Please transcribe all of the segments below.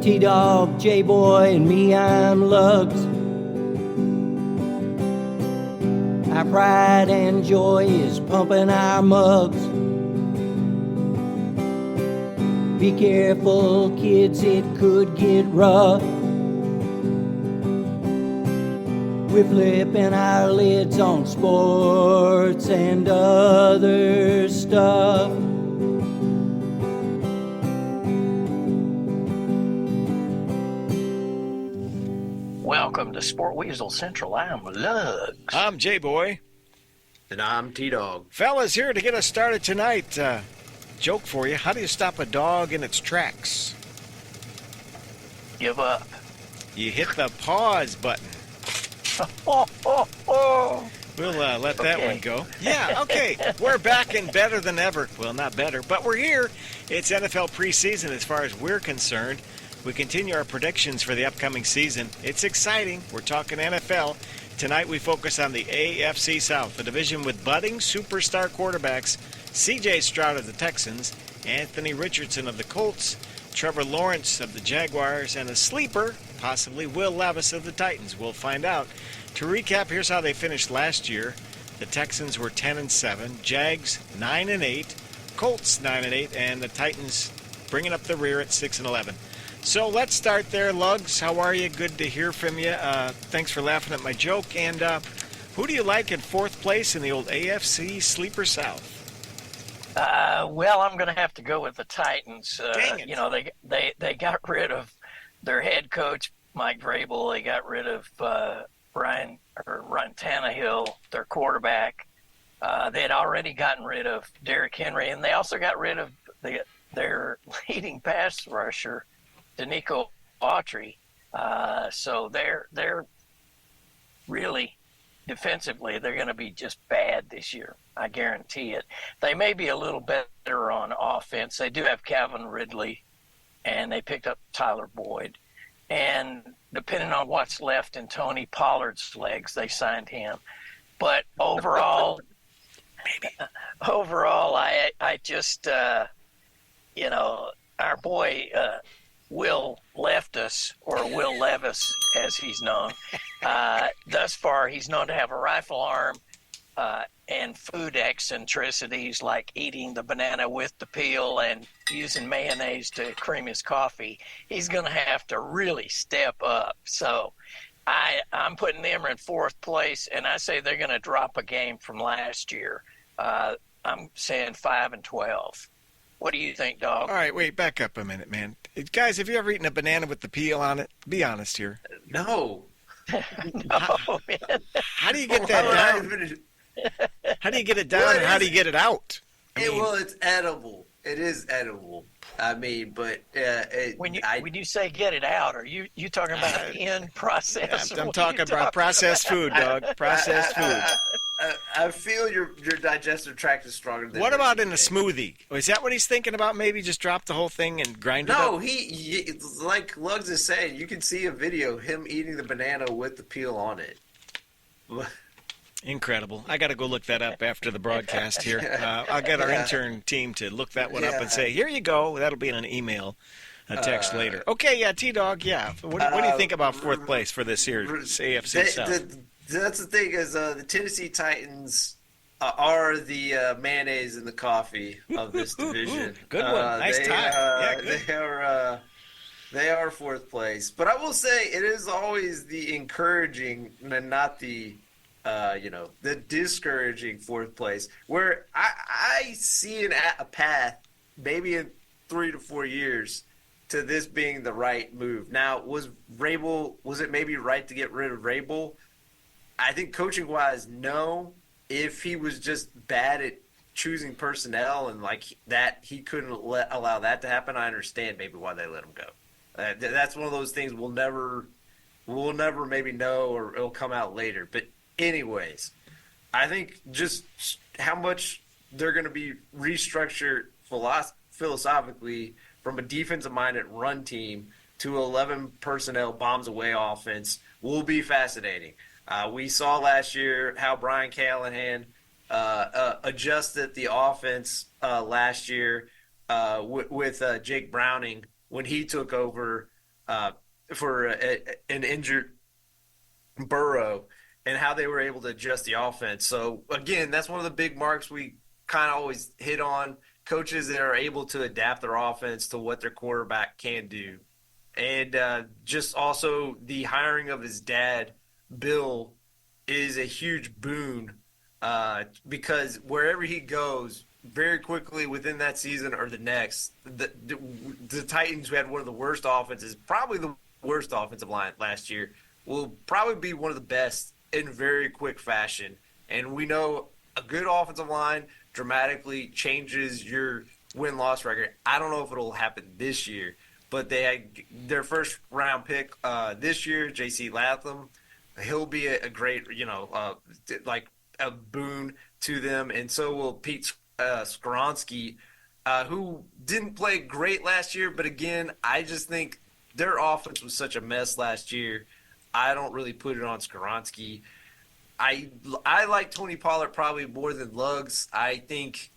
T-Dog, J-Boy, and me, I'm Lugs. Our pride and joy is pumping our mugs. Be careful, kids, it could get rough. We're flipping our lids on sports and other stuff. Welcome to Sport Weasel Central. I'm Lugs. I'm J-Boy. And I'm T-Dog. Fellas, here to get us started tonight. Joke for you. How do you stop a dog in its tracks? Give up. You hit the pause button. We'll let that one go. Yeah, okay. We're back and better than ever. Well, not better, but we're here. It's NFL preseason as far as we're concerned. We continue our predictions for the upcoming season. It's exciting. We're talking NFL. Tonight we focus on the AFC South, a division with budding superstar quarterbacks C.J. Stroud of the Texans, Anthony Richardson of the Colts, Trevor Lawrence of the Jaguars, and a sleeper, possibly Will Levis of the Titans. We'll find out. To recap, here's how they finished last year. The Texans were 10-7, Jags 9-8, Colts 9-8, and the Titans bringing up the rear at 6-11. So let's start there, Lugs. How are you? Good to hear from you. Thanks for laughing at my joke. And who do you like in fourth place in the old AFC Sleeper South? Well, I'm going to have to go with the Titans. Dang it. You know, they got rid of their head coach, Mike Vrabel. They got rid of Ryan Tannehill, their quarterback. They had already gotten rid of Derrick Henry, and they also got rid of their leading pass rusher, Danico Autry. So they're really defensively, they're going to be just bad this year. I guarantee it. They may be a little better on offense. They do have Calvin Ridley, and they picked up Tyler Boyd. And depending on what's left in Tony Pollard's legs, they signed him. But overall, I just, you know, our boy Will Levis, or Will Levis, as he's known. Thus far, he's known to have a rifle arm and food eccentricities like eating the banana with the peel and using mayonnaise to cream his coffee. He's going to have to really step up. So I'm putting them in fourth place, and I say they're going to drop a game from last year. I'm saying 5-12. What do you think, Dog? All right, wait, back up a minute, man. Guys, have you ever eaten a banana with the peel on it? Be honest here. No. No, man. How do you get that down? How do you get it down, Well, and how do you get it out? Well, it's edible. It is edible. I mean, but When you say get it out, are you talking about the end process? I'm talking about processed food, dog. Processed food. I feel your digestive tract is stronger than. What about in a smoothie? Is that what he's thinking about? Maybe just drop the whole thing and grind it up? No, he like Lugs is saying. You can see a video of him eating the banana with the peel on it. Incredible. I got to go look that up after the broadcast here. I'll get our intern team to look that one up and say, here you go. That'll be in an email, a text later. Okay, yeah, T-Dog, yeah. What do you think about fourth place for this year, AFC South? That's the thing is the Tennessee Titans are the mayonnaise in the coffee of this division. Good one. Nice tie. Yeah, good. They are fourth place. But I will say it is always the encouraging and not the the discouraging fourth place, where I see a path, maybe in 3 to 4 years, to this being the right move. Now, was it maybe right to get rid of Vrabel? I think coaching-wise, no. If he was just bad at choosing personnel and like that, he couldn't allow that to happen. I understand maybe why they let him go. That's one of those things we'll never maybe know, or it'll come out later. But anyways, I think just how much they're going to be restructured philosophically from a defensive-minded run team to 11 personnel bombs away offense will be fascinating. We saw last year how Brian Callahan adjusted the offense last year with Jake Browning when he took over an injured Burrow and how they were able to adjust the offense. So again, that's one of the big marks we kind of always hit on. Coaches that are able to adapt their offense to what their quarterback can do. And just also the hiring of his dad, Bill, is a huge boon because wherever he goes, very quickly within that season or the next, the Titans, who had one of the worst offenses, probably the worst offensive line last year, will probably be one of the best in very quick fashion. And we know a good offensive line dramatically changes your win-loss record. I don't know if it'll happen this year, but they had their first round pick this year, J.C. Latham. He'll be a great, like a boon to them, and so will Pete Skoronski, who didn't play great last year. But again, I just think their offense was such a mess last year. I don't really put it on Skoronski. I like Tony Pollard probably more than Luggs. I think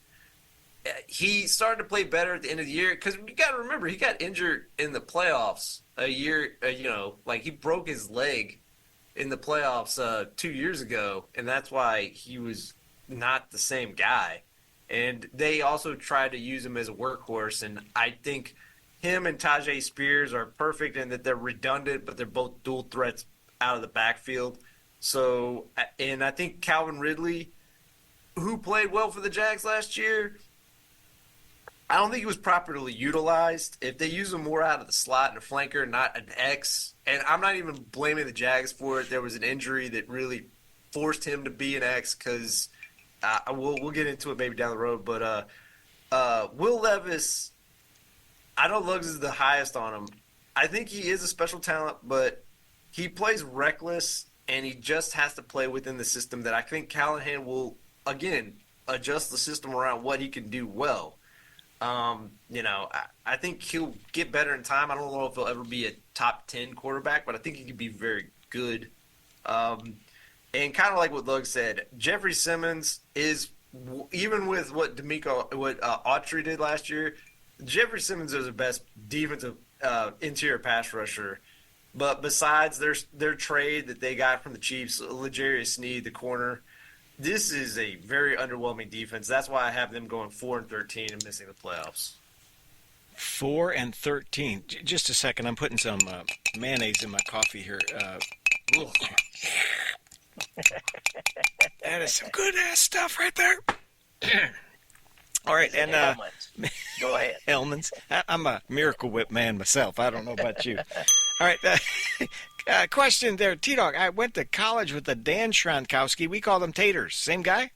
he started to play better at the end of the year because you got to remember he got injured in the playoffs a year. Like he broke his leg in the playoffs 2 years ago, and that's why he was not the same guy. And they also tried to use him as a workhorse, and I think him and Tajay Spears are perfect in that they're redundant, but they're both dual threats out of the backfield. So, and I think Calvin Ridley, who played well for the Jags last year, I don't think he was properly utilized. If they use him more out of the slot and a flanker, not an X, and I'm not even blaming the Jags for it. There was an injury that really forced him to be an X because we'll get into it maybe down the road. But Will Levis, I know Luggs is the highest on him. I think he is a special talent, but he plays reckless, and he just has to play within the system that I think Callahan will, again, adjust the system around what he can do well. I think he'll get better in time. I don't know if he'll ever be a top 10 quarterback, but I think he could be very good. And kind of like what Luggs said, Jeffrey Simmons is, even with what Autry did last year, Jeffrey Simmons is the best defensive interior pass rusher. But besides their trade that they got from the Chiefs, L'Jarius Sneed, the corner, this is a very underwhelming defense. That's why I have them going 4-13 and missing the playoffs. 4-13. Just a second. I'm putting some mayonnaise in my coffee here. That is some good ass stuff right there. All right, and go ahead. Hellman's. I'm a Miracle Whip man myself. I don't know about you. All right. Question there, T-Dog. I went to college with the Dan Schronkowski. We call them taters. Same guy?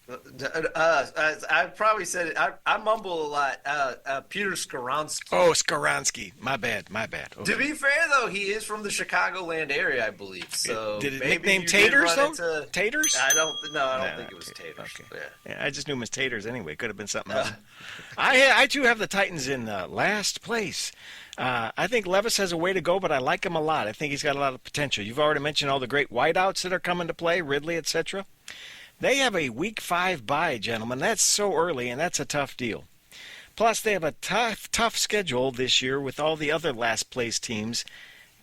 I probably said it. I mumble a lot. Peter Skoronski. Oh, Skoronski. My bad. Okay. To be fair, though, he is from the Chicagoland area, I believe. So did it maybe nickname Taters, though? Taters? I don't think it was Taters. Okay. Yeah. I just knew him as Taters anyway. Could have been something else. I too have the Titans in last place. I think Levis has a way to go, but I like him a lot. I think he's got a lot of potential. You've already mentioned all the great wideouts that are coming to play, Ridley, etc. They have a Week 5 bye, gentlemen. That's so early, and that's a tough deal. Plus, they have a tough schedule this year with all the other last-place teams,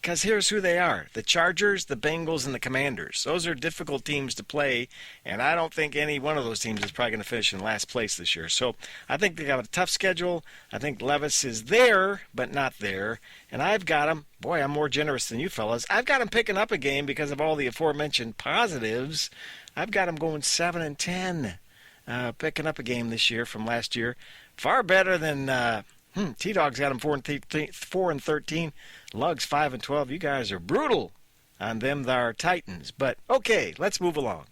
because here's who they are. The Chargers, the Bengals, and the Commanders. Those are difficult teams to play, and I don't think any one of those teams is probably going to finish in last place this year. So I think they got a tough schedule. I think Levis is there, but not there. And I've got him. Boy, I'm more generous than you fellas. I've got him picking up a game because of all the aforementioned positives. I've got him going 7-10, picking up a game this year from last year. Far better than T-Dog's got him 4-13. Luggs 5-12. You guys are brutal on them there Titans. But okay, let's move along.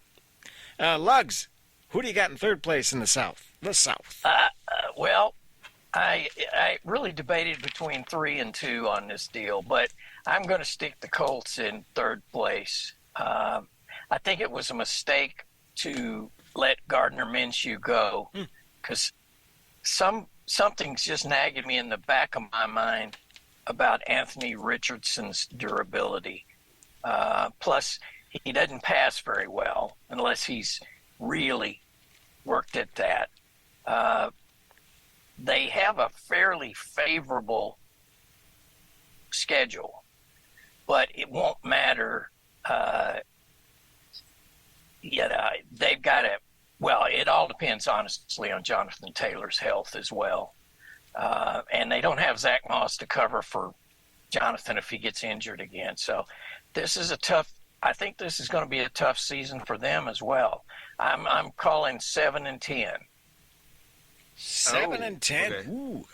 Luggs, who do you got in third place in the South? The South. Well, I really debated between 3 and 2 on this deal, but I'm going to stick the Colts in third place. I think it was a mistake to let Gardner Minshew go because something's just nagging me in the back of my mind about Anthony Richardson's durability. Plus, he doesn't pass very well unless he's really worked at that. They have a fairly favorable schedule, but it won't matter. They've got to. Well, it all depends honestly on Jonathan Taylor's health as well, and they don't have Zach Moss to cover for Jonathan if he gets injured again. So this is a tough. I think this is going to be a tough season for them as well. I'm calling 7-10. 7-10. Okay. Ooh,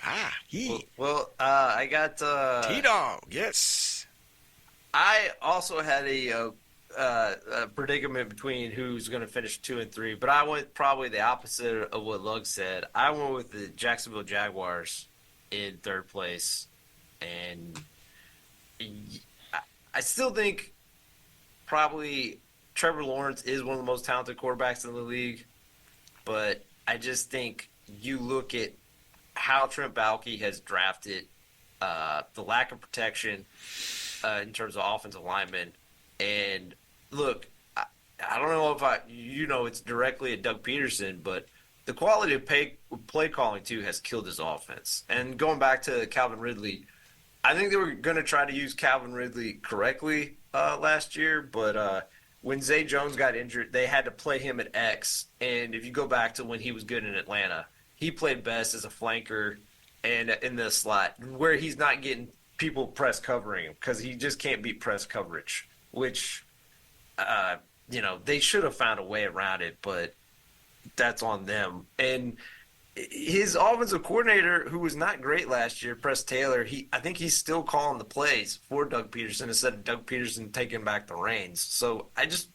I got T-Dog. Yes. I also had a predicament between who's going to finish 2 and 3, but I went probably the opposite of what Lug said. I went with the Jacksonville Jaguars in 3rd place, and I still think probably Trevor Lawrence is one of the most talented quarterbacks in the league, but I just think you look at how Trent Baalke has drafted, the lack of protection in terms of offensive linemen, and look, I don't know if it's directly at Doug Peterson, but the quality of play calling too has killed his offense. And going back to Calvin Ridley, I think they were going to try to use Calvin Ridley correctly last year, but when Zay Jones got injured, they had to play him at X. And if you go back to when he was good in Atlanta, he played best as a flanker and in the slot, where he's not getting people press covering him because he just can't beat press coverage, which they should have found a way around it, but that's on them. And his offensive coordinator, who was not great last year, Press Taylor, I think he's still calling the plays for Doug Peterson instead of Doug Peterson taking back the reins. So I just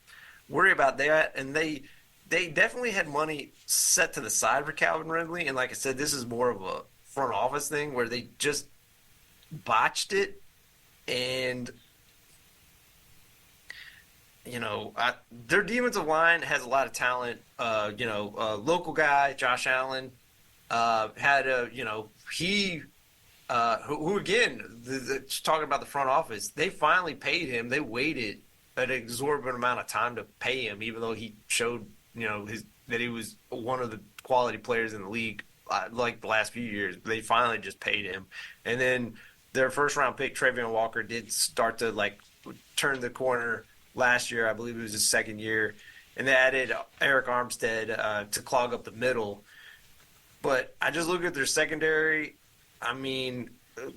worry about that. And they definitely had money set to the side for Calvin Ridley. And like I said, this is more of a front office thing where they just botched it. And their defensive line has a lot of talent. Local guy, Josh Allen, had who again, talking about the front office, they finally paid him. They waited an exorbitant amount of time to pay him, even though he showed, that he was one of the quality players in the league, like the last few years. They finally just paid him. And then their first round pick, Travion Walker, did start to turn the corner last year. I believe it was his 2nd year, and they added Eric Armstead to clog up the middle. But I just look at their secondary. I mean,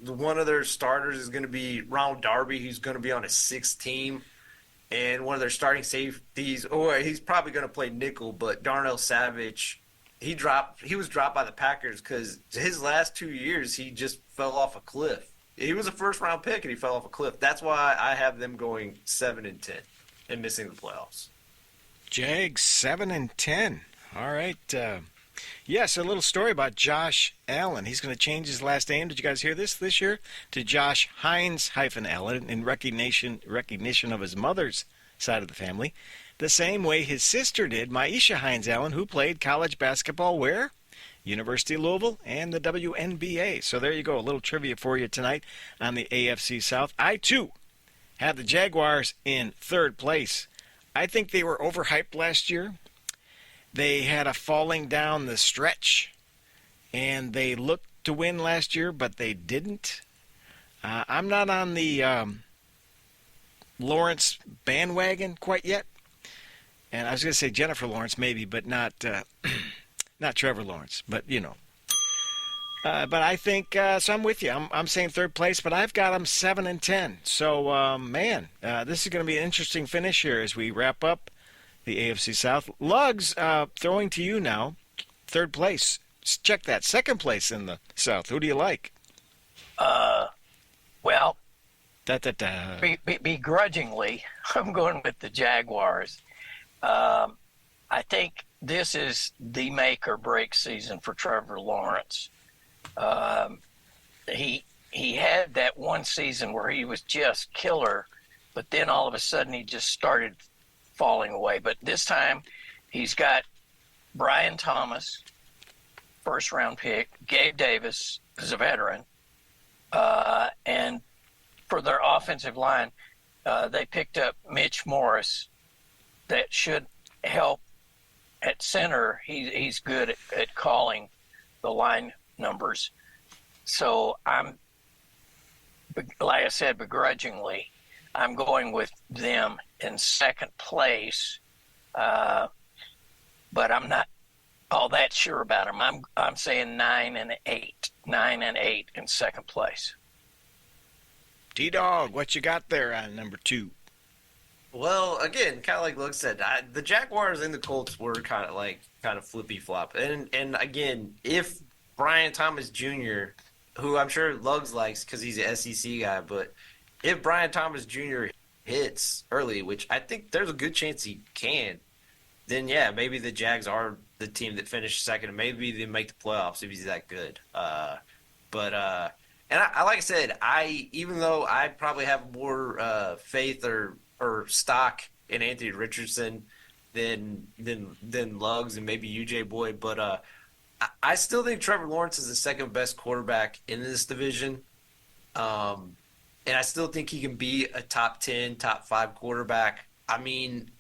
one of their starters is going to be Ronald Darby, who's going to be on a 6th team, and one of their starting safeties, he's probably going to play nickel, but Darnell Savage, he was dropped by the Packers because his last 2 years he just fell off a cliff. He was a first-round pick, and he fell off a cliff. That's why I have them going 7-10 and missing the playoffs. Jags 7-10. All right. Yes, a little story about Josh Allen. He's going to change his last name. Did you guys hear this year? To Josh Hines-Allen in recognition of his mother's side of the family. The same way his sister did, Maisha Hines-Allen, who played college basketball where? University of Louisville and the WNBA. So there you go, a little trivia for you tonight on the AFC South. I, too, have the Jaguars in 3rd place. I think they were overhyped last year. They had a falling down the stretch, and they looked to win last year, but they didn't. I'm not on the Lawrence bandwagon quite yet. And I was going to say Jennifer Lawrence maybe, but not not Trevor Lawrence, but but I think so. I'm with you. I'm saying 3rd place, but I've got them 7-10. So this is going to be an interesting finish here as we wrap up the AFC South. Lugs, throwing to you now. 3rd place. Check that. 2nd place in the South. Who do you like? Well, Da-da-da. begrudgingly, I'm going with the Jaguars. I think this is the make or break season for Trevor Lawrence. He had that one season where he was just killer, but then all of a sudden he just started falling away. But this time he's got Brian Thomas, 1st round pick, Gabe Davis is a veteran, and for their offensive line, they picked up Mitch Morris that should help at center. He's good at calling the line numbers. So like I said, begrudgingly, I'm going with them in second place. But I'm not all that sure about them. I'm saying 9 and 8, 9 and 8 in second place. T-Dog, what you got there on number 2? Well, again, kind of like Luke said, the Jaguars and the Colts were kind of flippy flop, and again, if Brian Thomas Jr., who I'm sure Lugs likes because he's an SEC guy, but if Brian Thomas Jr. hits early, which I think there's a good chance he can, then yeah, maybe the Jags are the team that finished second, and maybe they make the playoffs if he's that good. And like I said, even though I probably have more faith or stock in Anthony Richardson than Lugs and maybe UJ Boyd, but I still think Trevor Lawrence is the second best quarterback in this division. And I still think he can be a top 10, top 5 quarterback. I mean,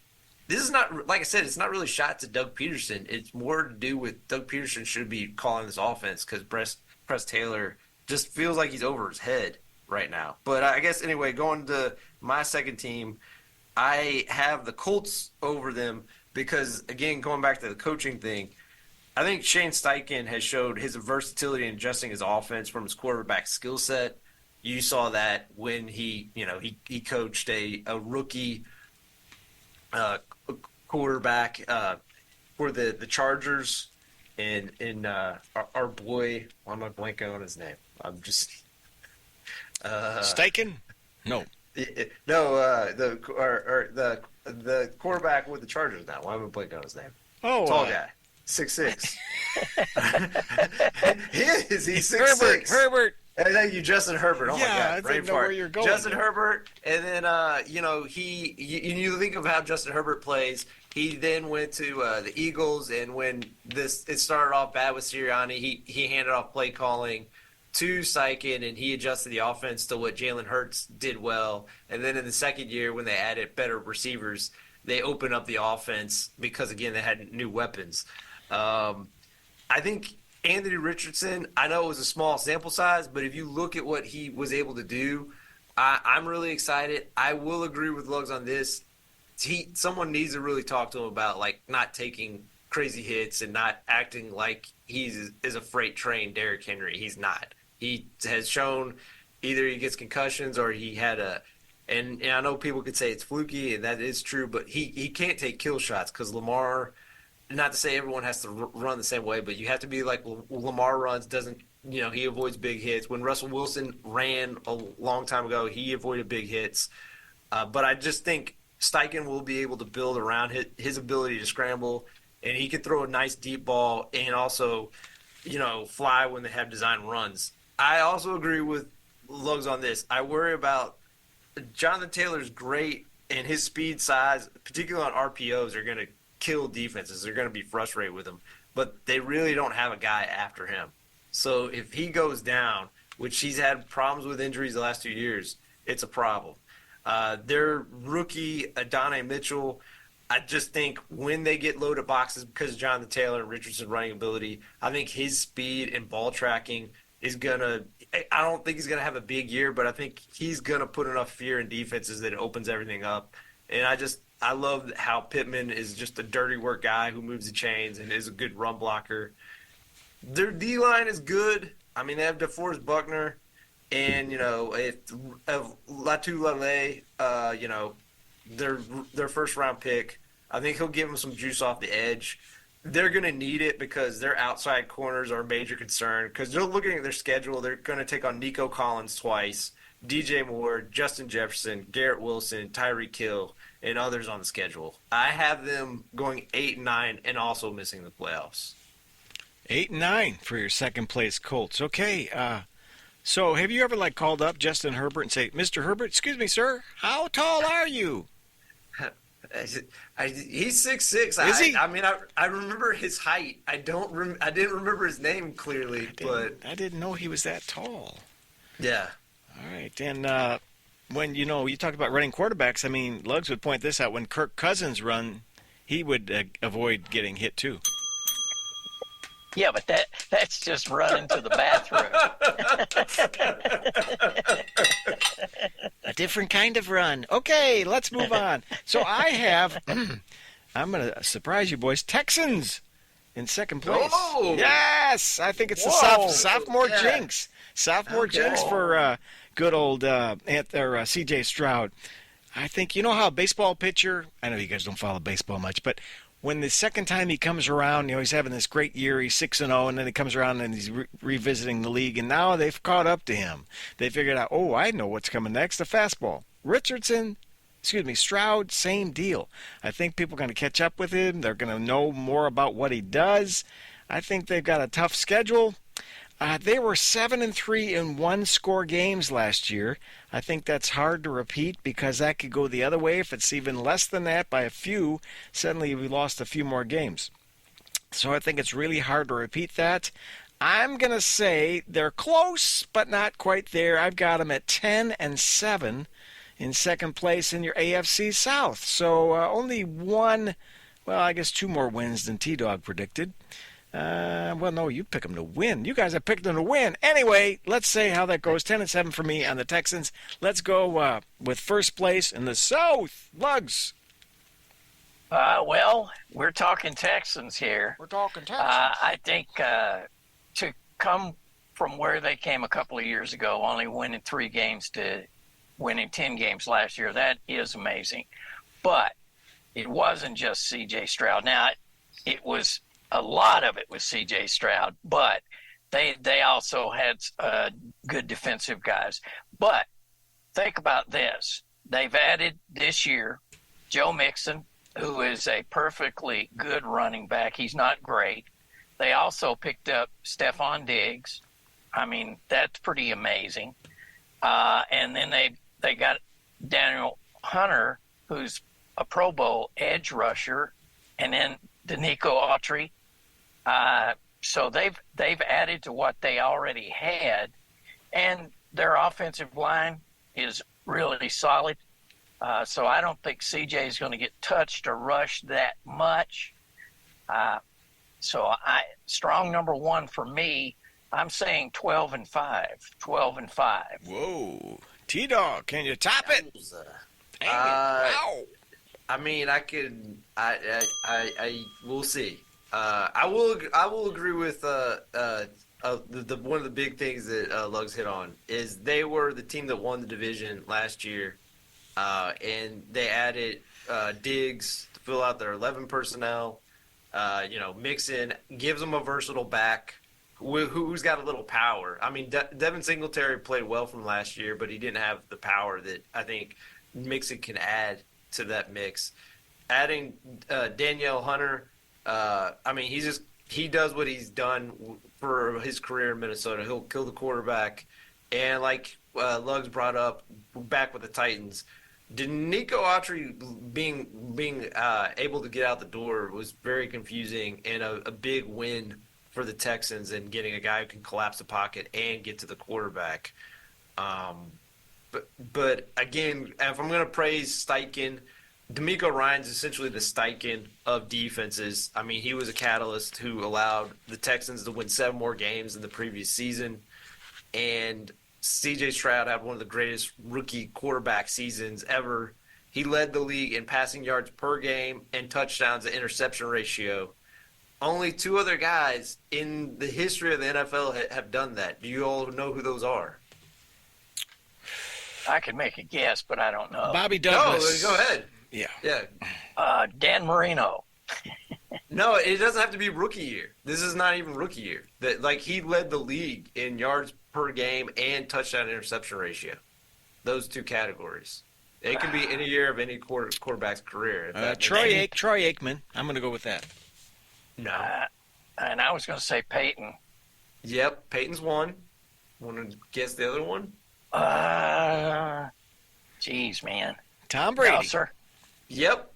this is not, like I said, it's not really shot to Doug Peterson. It's more to do with Doug Peterson should be calling this offense because Press Taylor just feels like he's over his head right now. But I guess, anyway, going to my second team, I have the Colts over them because, again, going back to the coaching thing, I think Shane Steichen has showed his versatility in adjusting his offense from his quarterback skill set. You saw that when he coached a rookie quarterback for the Chargers, and our boy, why am I blanking on his name? I'm just Steichen? No. No, the quarterback with the Chargers now. Why am I blanking on his name? Oh, tall guy, 6'6". He's 6'6". Herbert. Thank you, Justin Herbert. Oh Yeah, my God, I didn't know where you're going. Justin Herbert, and then you think of how Justin Herbert plays. He then went to the Eagles, and when it started off bad with Sirianni, he handed off play calling to Steichen, and he adjusted the offense to what Jalen Hurts did well. And then in the second year, when they added better receivers, they opened up the offense because, again, they had new weapons. I think Anthony Richardson, I know it was a small sample size, but if you look at what he was able to do, I'm really excited. I will agree with Lugs on this. Someone needs to really talk to him about, like, not taking crazy hits and not acting like he's a freight train Derrick Henry. He's not. He has shown either he gets concussions or he had and I know people could say it's fluky, and that is true, but he can't take kill shots because Lamar, not to say everyone has to run the same way, but you have to be like Lamar runs, he avoids big hits. When Russell Wilson ran a long time ago, he avoided big hits. But I just think Steichen will be able to build around his ability to scramble, and he can throw a nice deep ball and also, fly when they have design runs. I also agree with Lugs on this. I worry about Jonathan Taylor's great, and his speed, size, particularly on RPOs, are going to kill defenses. They're going to be frustrated with him, but they really don't have a guy after him. So if he goes down, which he's had problems with injuries the last 2 years, it's a problem. Their rookie, Adonai Mitchell, I just think when they get loaded boxes because of Jonathan Taylor and Richardson running ability, I think his speed and ball tracking is going to – I don't think he's going to have a big year, but I think he's going to put enough fear in defenses that it opens everything up. And I love how Pittman is just a dirty work guy who moves the chains and is a good run blocker. Their D-line is good. I mean, they have DeForest Buckner and, Latu Lale, their first-round pick. I think he'll give them some juice off the edge. They're going to need it because their outside corners are a major concern because they're looking at their schedule. They're going to take on Nico Collins twice, DJ Moore, Justin Jefferson, Garrett Wilson, Tyreek Hill, and others on the schedule. I have them going 8-9 and also missing the playoffs. 8-9 for your second place Colts. Okay. So have you ever called up Justin Herbert and say, Mr. Herbert, excuse me, sir, how tall are you? He's 6'6". Is he? I mean, I remember his height. I didn't remember his name clearly, but I didn't know he was that tall. Yeah. All right. And when you talk about running quarterbacks, I mean, Lugs would point this out. When Kirk Cousins run, he would avoid getting hit too. Yeah, but that's just running to the bathroom. A different kind of run. Okay, let's move on. So I have, I'm going to surprise you boys, Texans in second place. Oh! Yes, I think it's the Whoa! sophomore Yeah. jinx. Sophomore jinx for good old C.J. Stroud. I think, you know how a baseball pitcher, I know you guys don't follow baseball much, but when the second time he comes around, he's having this great year, he's 6-0, and then he comes around and he's revisiting the league, and now they've caught up to him. They figured out, oh, I know what's coming next, a fastball. Stroud, same deal. I think people are going to catch up with him. They're going to know more about what he does. I think they've got a tough schedule. They were 7-3 in one-score games last year. I think that's hard to repeat because that could go the other way. If it's even less than that by a few, suddenly we lost a few more games. So I think it's really hard to repeat that. I'm going to say they're close, but not quite there. I've got them at 10-7 in second place in your AFC South. So only two more wins than T-Dog predicted. No, you pick them to win. You guys have picked them to win. Anyway, let's say how that goes. 10-7 for me on the Texans. Let's go with first place in the South. Lugs. Well, we're talking Texans here. We're talking Texans. I think to come from where they came a couple of years ago, only winning 3 games to winning 10 games last year, that is amazing. But it wasn't just C.J. Stroud. Now, it was a lot of it was C.J. Stroud, but they also had good defensive guys. But think about this. They've added this year Joe Mixon, who is a perfectly good running back. He's not great. They also picked up Stephon Diggs. I mean, that's pretty amazing. And then they got Daniel Hunter, who's a Pro Bowl edge rusher, and then Danico Autry. So they've added to what they already had, and their offensive line is really solid. So I don't think CJ is going to get touched or rushed that much. Strong number one for me. I'm saying 12-5. 12-5. Whoa, T-Dog, can you top it? Wow. I mean, I could. We'll see. I will agree with the one of the big things that Lugs hit on is they were the team that won the division last year, and they added Diggs to fill out their 11 personnel. Mixon gives them a versatile back who's got a little power. I mean, Devin Singletary played well from last year, but he didn't have the power that I think Mixon can add to that mix. Adding Danielle Hunter. He does what he's done for his career in Minnesota. He'll kill the quarterback. And like Lugs brought up, back with the Titans, Danico Autry being able to get out the door was very confusing and a big win for the Texans and getting a guy who can collapse the pocket and get to the quarterback. But again, if I'm going to praise Steichen, DeMeco Ryans essentially the Steichen of defenses. I mean, he was a catalyst who allowed the Texans to win 7 more games than the previous season. And C.J. Stroud had one of the greatest rookie quarterback seasons ever. He led the league in passing yards per game and touchdowns to interception ratio. Only 2 other guys in the history of the NFL have done that. Do you all know who those are? I could make a guess, but I don't know. Bobby Douglas. No, go ahead. Yeah. Dan Marino. No, it doesn't have to be rookie year. This is not even rookie year. He led the league in yards per game and touchdown interception ratio. Those 2 categories. It can be any year of any quarterback's career. Troy Aikman. I'm going to go with that. No. And I was going to say Peyton. Yep, Peyton's one. Want to guess the other one? Geez, man. Tom Brady. No, sir. Yep.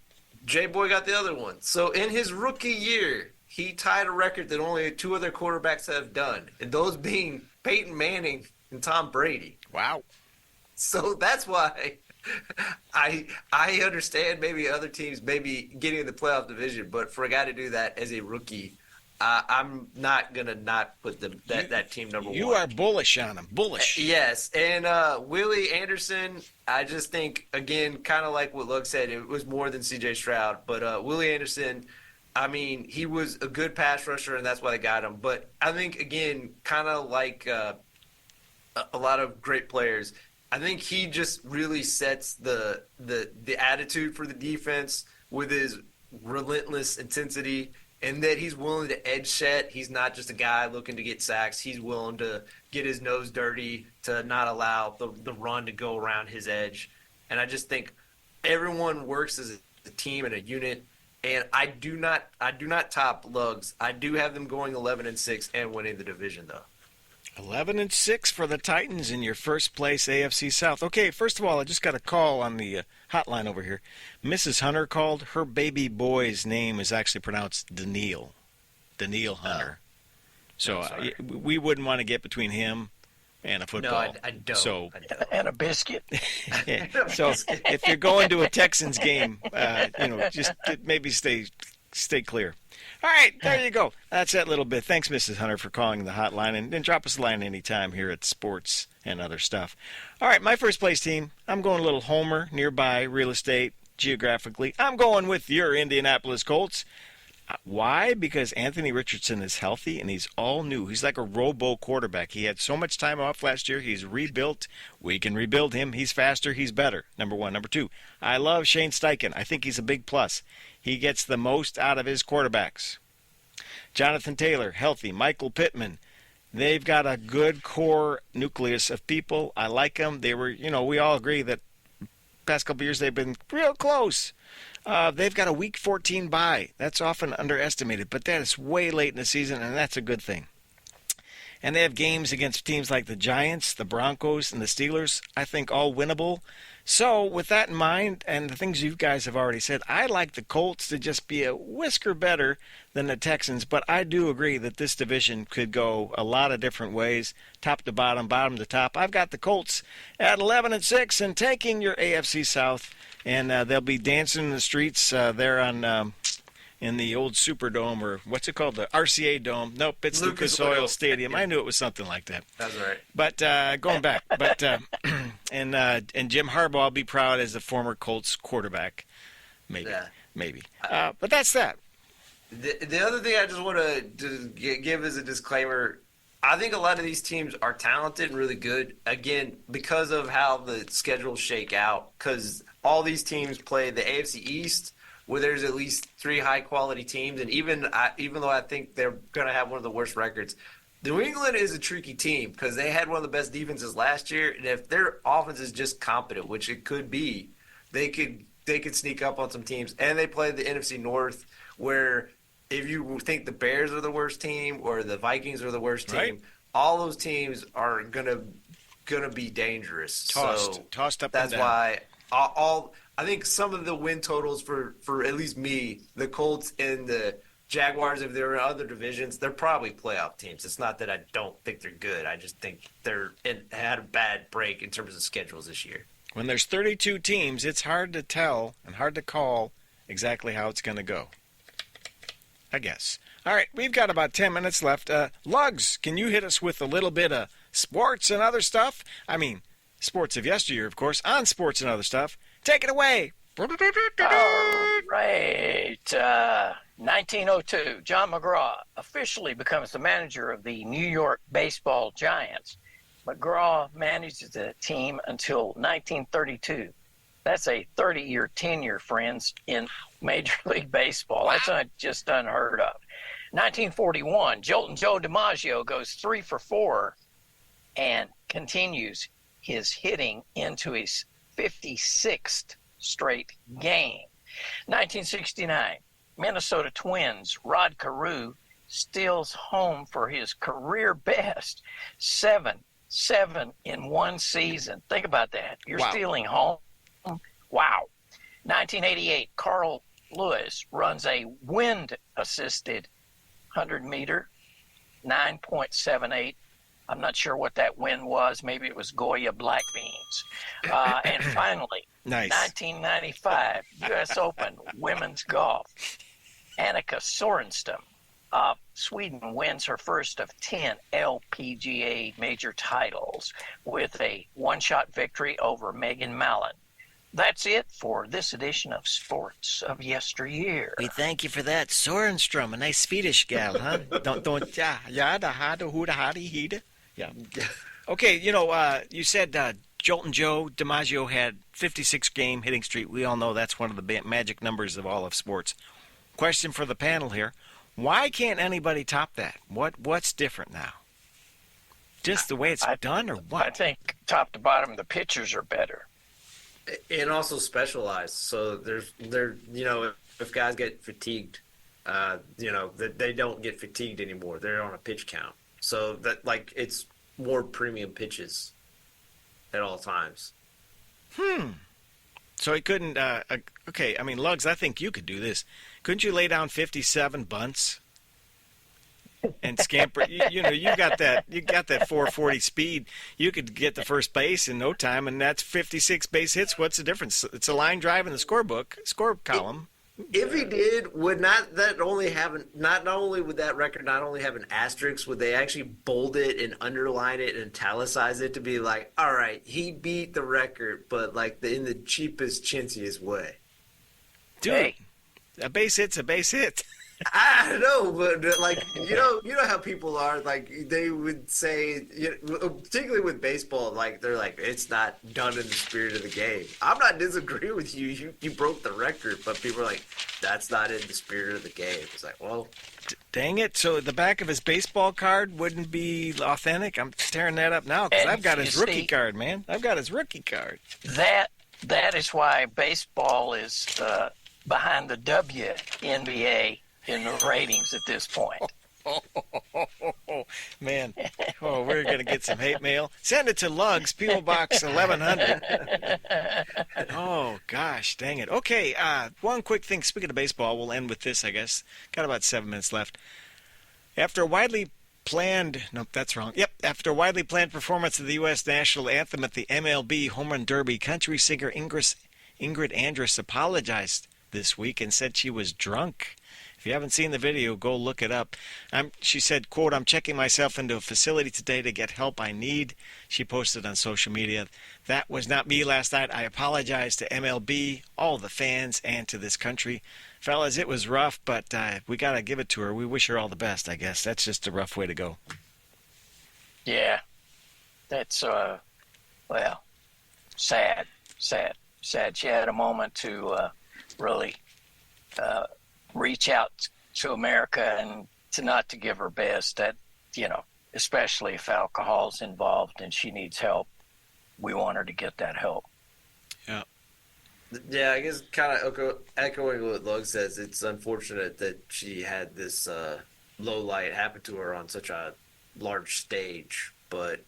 J-Boy got the other one. So in his rookie year, he tied a record that only 2 other quarterbacks have done, and those being Peyton Manning and Tom Brady. Wow. So that's why I understand maybe other teams maybe getting in the playoff division, but for a guy to do that as a rookie, I'm not gonna not put that team number You one. are bullish on him. Bullish. Yes, and Willie Anderson, I just think, again, kind of like what Luke said, it was more than C.J. Stroud. But Willie Anderson, I mean, he was a good pass rusher, and that's why they got him. But I think, again, kind of like a lot of great players, I think he just really sets the attitude for the defense with his relentless intensity, and that he's willing to edge set. He's not just a guy looking to get sacks. He's willing to get his nose dirty to not allow the run to go around his edge. And I just think everyone works as a team and a unit. And I do not top Lugs. I do have them going 11-6 and winning the division, though. 11-6 for the Titans in your first place AFC South. Okay, first of all, I just got a call on the hotline over here. Mrs. Hunter called. Her baby boy's name is actually pronounced Daniil. Daniil Hunter. So we wouldn't want to get between him and a football. No, I don't. So, And a biscuit. so if you're going to a Texans game, just maybe stay clear. All right, there you go. That's that little bit. Thanks, Mrs. Hunter, for calling the hotline. And drop us a line anytime here at Sports and Other Stuff. All right, my first place team, I'm going a little homer, nearby, real estate, geographically. I'm going with your Indianapolis Colts. Why? Because Anthony Richardson is healthy and he's all new. He's like a robo quarterback. He had so much time off last year. He's rebuilt. We can rebuild him. He's faster. He's better. Number one. Number two, I love Shane Steichen. I think he's a big plus. He gets the most out of his quarterbacks. Jonathan Taylor, healthy. Michael Pittman. They've got a good core nucleus of people. I like them. They were, we all agree that past couple years they've been real close. They've got a Week 14 bye. That's often underestimated, but that is way late in the season, and that's a good thing. And they have games against teams like the Giants, the Broncos, and the Steelers, I think all winnable. So with that in mind, and the things you guys have already said, I like the Colts to just be a whisker better than the Texans, but I do agree that this division could go a lot of different ways, top to bottom, bottom to top. I've got the Colts at 11-6 and taking your AFC South, and they'll be dancing in the streets there on in the old Superdome, or what's it called, the RCA Dome. Nope, it's Lucas Oil Stadium. I knew it was something like that. That's right. But going back, and Jim Harbaugh will be proud as the former Colts quarterback, maybe. But that's that. The other thing I just want to give as a disclaimer, I think a lot of these teams are talented and really good, again, because of how the schedules shake out, because all these teams play the AFC East, where there's at least three high-quality teams, and even though I think they're going to have one of the worst records, New England is a tricky team because they had one of the best defenses last year, and if their offense is just competent, which it could be, they could sneak up on some teams. And they play the NFC North, where if you think the Bears are the worst team or the Vikings are the worst team, right, all those teams are gonna be dangerous. Tossed up That's and down. why I think some of the win totals for at least me, the Colts and the Jaguars, if they're in other divisions, they're probably playoff teams. It's not that I don't think they're good. I just think had a bad break in terms of schedules this year. When there's 32 teams, it's hard to tell and hard to call exactly how it's going to go, I guess. All right, we've got about 10 minutes left. Lugs, can you hit us with a little bit of sports and other stuff? I mean, sports of yesteryear, of course, on sports and other stuff. Take it away. All right. 1902, John McGraw officially becomes the manager of the New York Baseball Giants. McGraw manages the team until 1932. That's a 30-year tenure, friends, in Major League Baseball. Wow. That's just unheard of. 1941, Joltin' Joe DiMaggio goes 3 for 4 and continues his hitting into his 56th straight game. 1969, Minnesota Twins, Rod Carew steals home for his career best 7 in one season. Think about that. You're stealing home. Wow. 1988, Carl Lewis runs a wind-assisted 100-meter, 9.78. I'm not sure what that wind was. Maybe it was Goya black beans. And finally, nice. 1995, U.S. Open women's golf. Annika Sorenstam Sweden wins her first of 10 LPGA major titles with a one-shot victory over Megan Mallon. That's it for this edition of Sports of Yesteryear. We thank you for that. Sorenstrom, a nice Swedish gal, huh? Yeah, the hada huda hadi hida. Yeah. Okay, you said Jolton Joe DiMaggio had 56-game hitting streak. We all know that's one of the magic numbers of all of sports. Question for the panel here. Why can't anybody top that? What's different now? Just the way it's done, or what? I think top to bottom, the pitchers are better. And also specialized. So if guys get fatigued, they don't get fatigued anymore. They're on a pitch count. So that it's more premium pitches at all times. So he couldn't. Okay, I mean, Lugs, I think you could do this. Couldn't you lay down 57 bunts and scamper? You got that. You got that 440 speed. You could get the first base in no time, and that's 56 base hits. What's the difference? It's a line drive in the score column. If he did, would not only would that record not only have an asterisk, would they actually bold it and underline it and italicize it to be like, all right, he beat the record, but in the cheapest, chintziest way. Dude, hey. A base hit's a base hit. I know, but you know how people are. They would say, particularly with baseball, they're like, it's not done in the spirit of the game. I'm not disagreeing with you. You broke the record, but people are like, that's not in the spirit of the game. It's like, well, dang it! So the back of his baseball card wouldn't be authentic. I'm tearing that up now because I've got his rookie card, man. I've got his rookie card. That is why baseball is behind the WNBA in the ratings at this point. Man. Oh, we're going to get some hate mail. Send it to Lugs, P.O. Box 1100. Oh, gosh, dang it. Okay, one quick thing. Speaking of baseball, we'll end with this, I guess. Got about 7 minutes left. After a widely planned performance of the U.S. national anthem at the MLB Home Run Derby, country singer Ingrid Andress apologized this week and said she was drunk. If you haven't seen the video, go look it up. She said, quote, "I'm checking myself into a facility today to get help I need." She posted on social media, "That was not me last night. I apologize to MLB, all the fans, and to this country. Fellas, it was rough, but we got to give it to her. We wish her all the best, I guess. That's just a rough way to go." Yeah. That's, sad. She had a moment to really reach out to America and to not to give her best. That, especially if alcohol's involved and she needs help, we want her to get that help. Yeah. Yeah, I guess kind of echoing what Lug says, it's unfortunate that she had this low light happen to her on such a large stage, but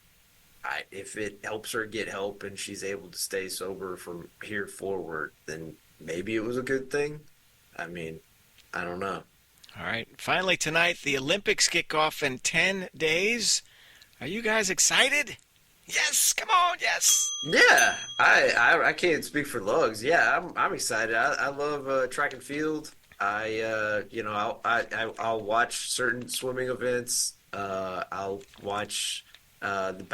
if it helps her get help and she's able to stay sober from here forward, then maybe it was a good thing. I mean, I don't know. All right. Finally, tonight, the Olympics kick off in 10 days. Are you guys excited? Yes, come on, yes. Yeah, I can't speak for Lugs. Yeah, I'm excited. I love track and field. I'll watch certain swimming events. I'll watch the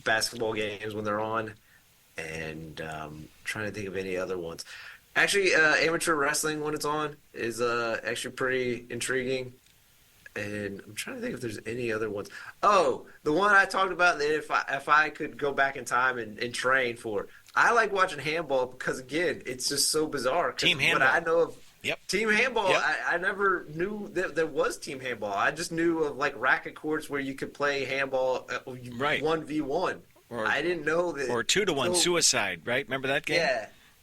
basketball games when they're on, and trying to think of any other ones. Actually, amateur wrestling when it's on is actually pretty intriguing. And I'm trying to think if there's any other ones. Oh, the one I talked about that if I could go back in time and train for. I like watching handball because, again, it's just so bizarre. Team handball. What I know of team handball, yep. I never knew that there was team handball. I just knew of racket courts where you could play handball 1v1. I didn't know that. Or 2-to-1 suicide, right? Remember that game?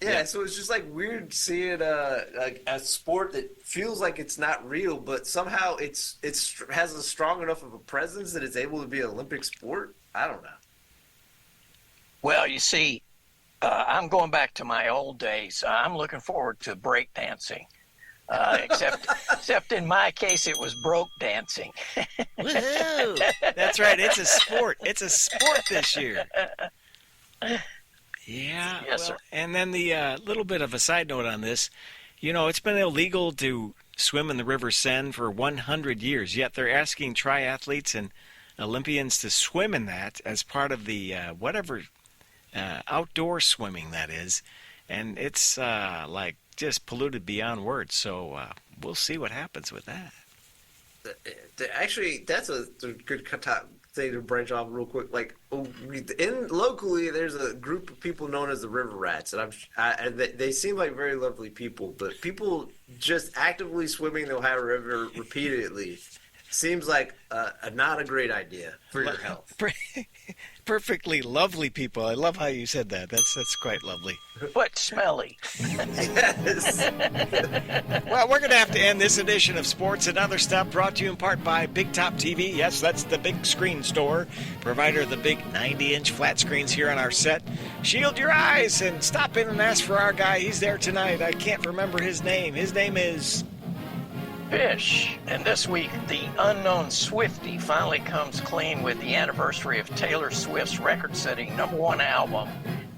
Yeah, so it's just weird seeing a sport that feels like it's not real, but somehow it has a strong enough of a presence that it's able to be an Olympic sport. I don't know. Well, you see, I'm going back to my old days. I'm looking forward to break dancing, except in my case it was broke dancing. Woohoo! That's right. It's a sport. It's a sport this year. Yeah. Yes, sir. And then the little bit of a side note on this, it's been illegal to swim in the River Seine for 100 years, yet they're asking triathletes and Olympians to swim in that as part of the outdoor swimming that is. And it's like just polluted beyond words. So we'll see what happens with that. Actually, that's a good thing to branch off real quick. Like locally, there's a group of people known as the River Rats, and they seem like very lovely people. But people just actively swimming the Ohio River repeatedly seems like not a great idea for your health. Perfectly lovely people. I love how you said that. That's quite lovely. But smelly. Yes. Well, we're going to have to end this edition of Sports and Other Stuff, brought to you in part by Big Top TV. Yes, that's the big screen store, provider of the big 90-inch flat screens here on our set. Shield your eyes and stop in and ask for our guy. He's there tonight. I can't remember his name. His name is Fish. And this week, the unknown Swiftie finally comes clean with the anniversary of Taylor Swift's record-setting #1 album,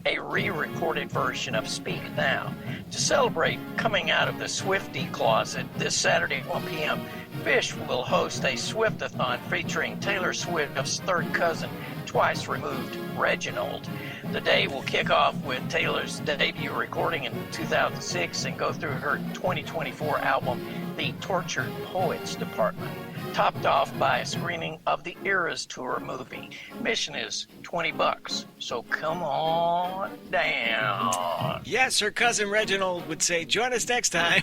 a re-recorded version of Speak Now. To celebrate coming out of the Swiftie closet this Saturday at 1 p.m., Fish will host a Swiftathon featuring Taylor Swift's third cousin, twice removed, Reginald. The day will kick off with Taylor's debut recording in 2006 and go through her 2024 album, The Tortured Poets Department, topped off by a screening of the Eras Tour movie. Admission is $20, so come on down. Yes, her cousin Reginald would say, join us next time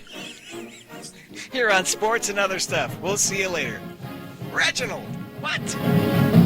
here on Sports and Other Stuff. We'll see you later. Reginald, what?